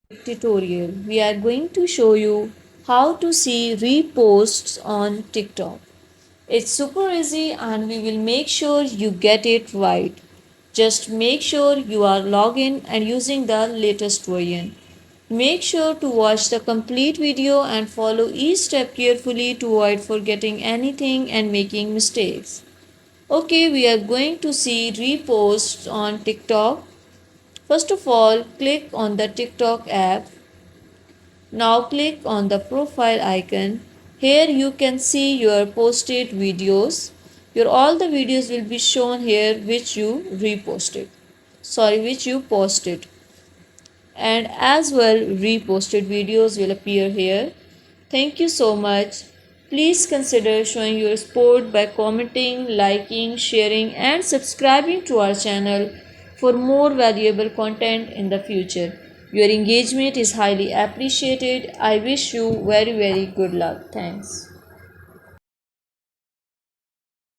Tutorial. We are going to show you how to see reposts on TikTok. It's super easy and we will make sure you get it right. Just make sure you are logged in and using the latest version. Make sure to watch the complete video and follow each step carefully to avoid forgetting anything and making mistakes. Okay, we are going to see reposts on TikTok. First of all, click on the TikTok app. Now click on the profile icon. Here you can see your posted videos. Your all the videos will be shown here which you reposted. Which you posted. And as well reposted videos will appear here. Thank you so much. Please consider showing your support by commenting, liking, sharing and subscribing to our channel for more valuable content in the future. Your engagement is highly appreciated. I wish you very good luck. Thanks.